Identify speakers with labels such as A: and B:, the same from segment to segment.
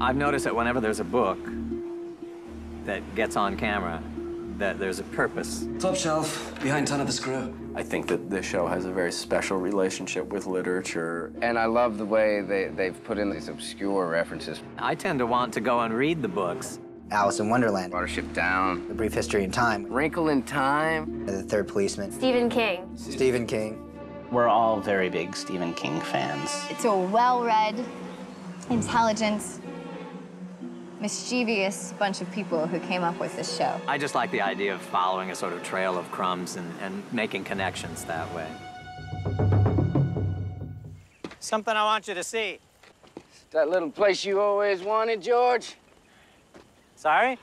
A: I've noticed that whenever there's a book that gets on camera, that there's a purpose.
B: Top shelf, behind ton of the screw.
C: I think that this show has a very special relationship with literature.
D: And I love the way they've put in these obscure references.
A: I tend to want to go and read the books.
E: Alice in Wonderland.
D: Watership Down.
E: A Brief History in Time.
D: Wrinkle in Time.
E: The Third Policeman.
F: Stephen King.
E: Stephen King.
G: We're all very big Stephen King fans.
H: It's a well-read, intelligent, mischievous bunch of people who came up with this show.
A: I just like the idea of following a sort of trail of crumbs and making connections that way.
I: Something I want you to see.
D: That little place you always wanted, George?
I: Sorry?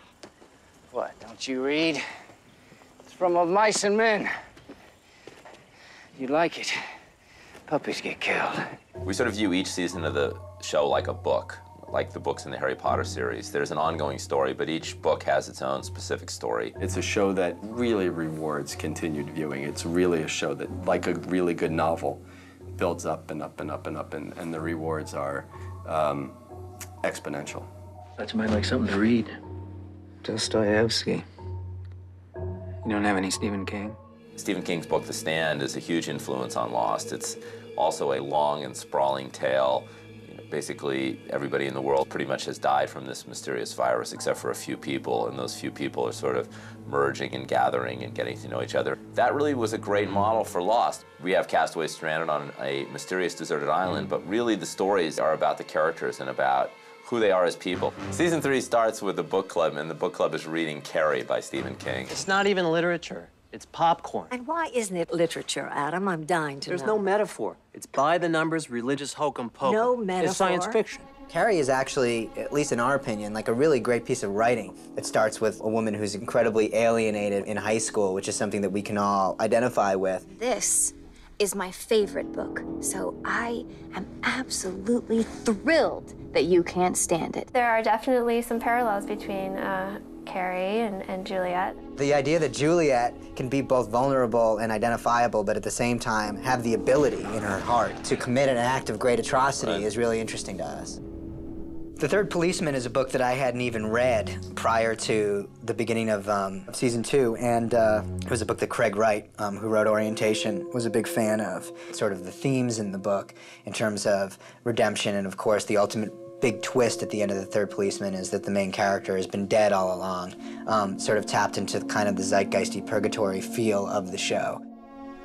D: What, don't you read? It's from Of Mice and Men. You like it. Puppies get killed.
J: We sort of view each season of the show like a book, like the books in the Harry Potter series. There's an ongoing story, but each book has its own specific story.
C: It's a show that really rewards continued viewing. It's really a show that, like a really good novel, builds up and up and up and up, and the rewards are exponential.
B: Thought you might like something to read. Dostoevsky. You don't have any Stephen King?
J: Stephen King's book, The Stand, is a huge influence on Lost. It's also a long and sprawling tale. Basically, everybody in the world pretty much has died from this mysterious virus except for a few people, and those few people are sort of merging and gathering and getting to know each other. That really was a great model for Lost. We have castaways stranded on a mysterious deserted island, but really the stories are about the characters and about who they are as people. Season 3 starts with a book club, and the book club is reading Carrie by Stephen King.
I: It's not even literature. It's popcorn.
K: And why isn't it literature, Adam? I'm dying to know.
I: There's no metaphor. It's by the numbers, religious hokum pokum.
K: No metaphor?
I: It's science fiction.
E: Carrie is actually, at least in our opinion, like a really great piece of writing. It starts with a woman who's incredibly alienated in high school, which is something that we can all identify with.
H: This is my favorite book, so I am absolutely thrilled that you can't stand it.
F: There are definitely some parallels between Carrie and Juliet.
E: The idea that Juliet can be both vulnerable and identifiable, but at the same time have the ability in her heart to commit an act of great atrocity is really interesting to us. The Third Policeman is a book that I hadn't even read prior to the beginning of season 2, and it was a book that Craig Wright, who wrote Orientation, was a big fan of. Sort of the themes in the book in terms of redemption, and of course the ultimate big twist at the end of The Third Policeman is that the main character has been dead all along, sort of tapped into kind of the zeitgeisty purgatory feel of the show.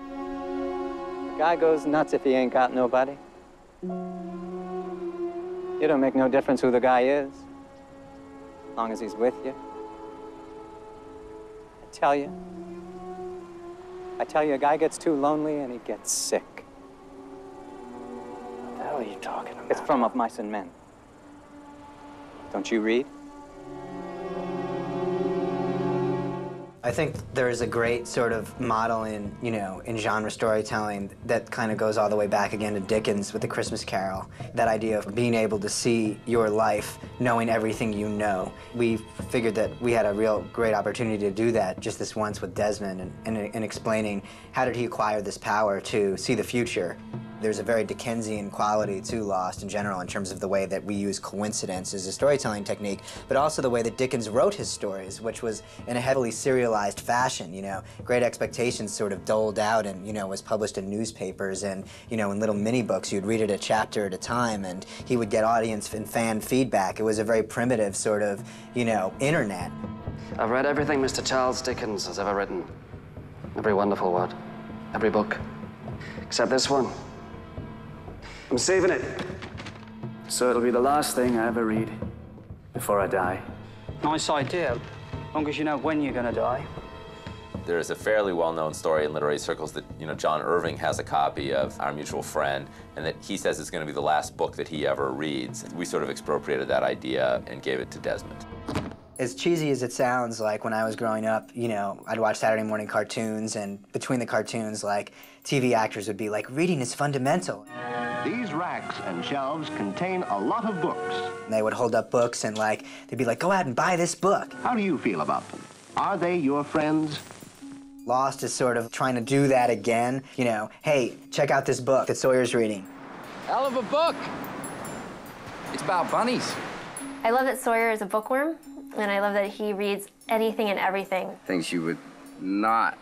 I: A guy goes nuts if he ain't got nobody. It don't make no difference who the guy is, as long as he's with you. I tell you, a guy gets too lonely and he gets sick.
D: What the hell are you talking about?
I: It's from Of Mice and Men. Don't you read?
E: I think there is a great sort of model in, in genre storytelling that kind of goes all the way back again to Dickens with The Christmas Carol. That idea of being able to see your life, knowing everything you know. We figured that we had a real great opportunity to do that just this once with Desmond and explaining how did he acquire this power to see the future. There's a very Dickensian quality to Lost in general in terms of the way that we use coincidence as a storytelling technique, but also the way that Dickens wrote his stories, which was in a heavily serialized fashion, Great Expectations sort of doled out and, was published in newspapers and, in little mini books. You'd read it a chapter at a time and he would get audience and fan feedback. It was a very primitive sort of, internet.
B: I've read everything Mr. Charles Dickens has ever written. Every wonderful word. Every book. Except this one. I'm saving it, so it'll be the last thing I ever read before I die.
I: Nice idea, as long as you know when you're gonna die.
J: There's a fairly well-known story in literary circles that, John Irving has a copy of Our Mutual Friend, and that he says it's going to be the last book that he ever reads. We sort of expropriated that idea and gave it to Desmond.
E: As cheesy as it sounds, like when I was growing up, I'd watch Saturday morning cartoons, and between the cartoons, like, TV actors would be like, reading is fundamental.
L: These racks and shelves contain a lot of books.
E: And they would hold up books and, like, they'd be like, go out and buy this book.
L: How do you feel about them? Are they your friends?
E: Lost is sort of trying to do that again. Hey, check out this book that Sawyer's reading.
D: Hell of a book. It's about bunnies.
F: I love that Sawyer is a bookworm, and I love that he reads anything and everything.
M: Things you would not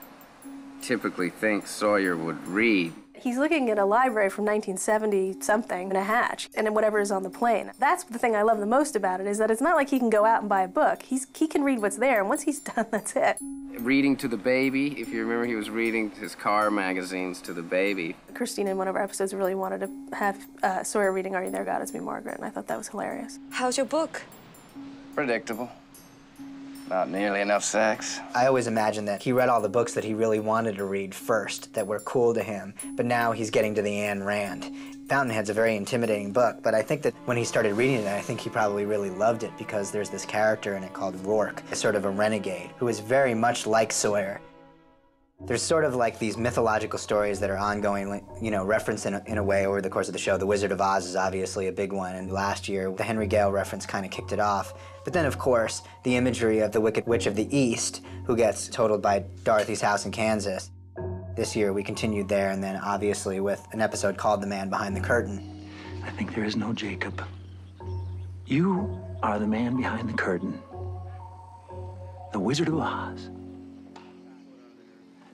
M: typically think Sawyer would read.
N: He's looking at a library from 1970-something in a hatch, and then whatever is on the plane. That's the thing I love the most about it, is that it's not like he can go out and buy a book. He can read what's there, and once he's done, that's it.
M: Reading to the baby, if you remember, he was reading his car magazines to the baby.
N: Christine, in one of our episodes, really wanted to have Sawyer reading Are You There, God? It's Me, Margaret, and I thought that was hilarious.
K: How's your book?
D: Predictable. Not nearly enough sex.
E: I always imagined that he read all the books that he really wanted to read first, that were cool to him, but now he's getting to the Ayn Rand. Fountainhead's a very intimidating book, but I think that when he started reading it, I think he probably really loved it because there's this character in it called Rourke, a sort of a renegade, who is very much like Sawyer. There's sort of like these mythological stories that are ongoing, you know, referenced in a way over the course of the show. The Wizard of Oz is obviously a big one, and last year the Henry Gale reference kind of kicked it off. But then, of course, the imagery of the Wicked Witch of the East, who gets totaled by Dorothy's house in Kansas. This year we continued there, and then obviously with an episode called The Man Behind the Curtain.
O: I think there is no Jacob. You are the man behind the curtain. The Wizard of Oz.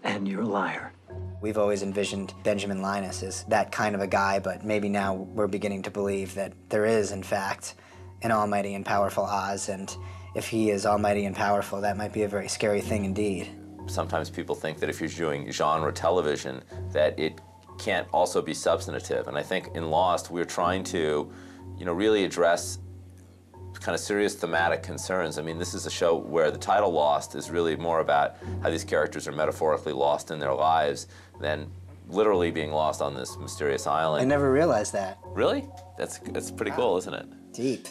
O: And you're a liar.
E: We've always envisioned Benjamin Linus as that kind of a guy, but maybe now we're beginning to believe that there is, in fact, an almighty and powerful Oz, and if he is almighty and powerful, that might be a very scary thing indeed.
J: Sometimes people think that if you're doing genre television, that it can't also be substantive, and I think in Lost we're trying to, you know, really address kind of serious thematic concerns. I mean, this is a show where the title Lost is really more about how these characters are metaphorically lost in their lives than literally being lost on this mysterious island.
E: I never realized that.
J: Really? That's pretty cool, isn't it?
E: Deep.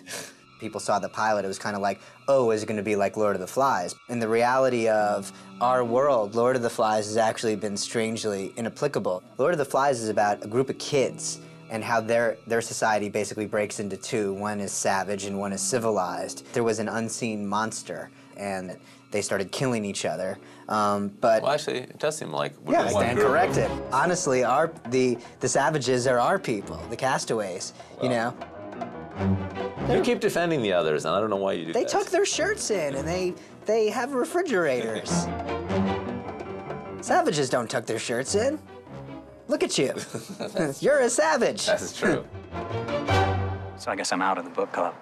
E: People saw the pilot, it was kind of like, oh, is it going to be like Lord of the Flies? In the reality of our world, Lord of the Flies has actually been strangely inapplicable. Lord of the Flies is about a group of kids and how their society basically breaks into two. One is savage and one is civilized. There was an unseen monster, and they started killing each other. But
J: well, actually, it does seem like
E: yeah, I stand corrected. Honestly, the savages are our people, the castaways. Well, you know.
J: You keep defending the others, and I don't know why you do that.
E: They tuck their shirts in, and they have refrigerators. Savages don't tuck their shirts in. Look at you. You're a savage.
J: That's true.
O: So I guess I'm out of the book club.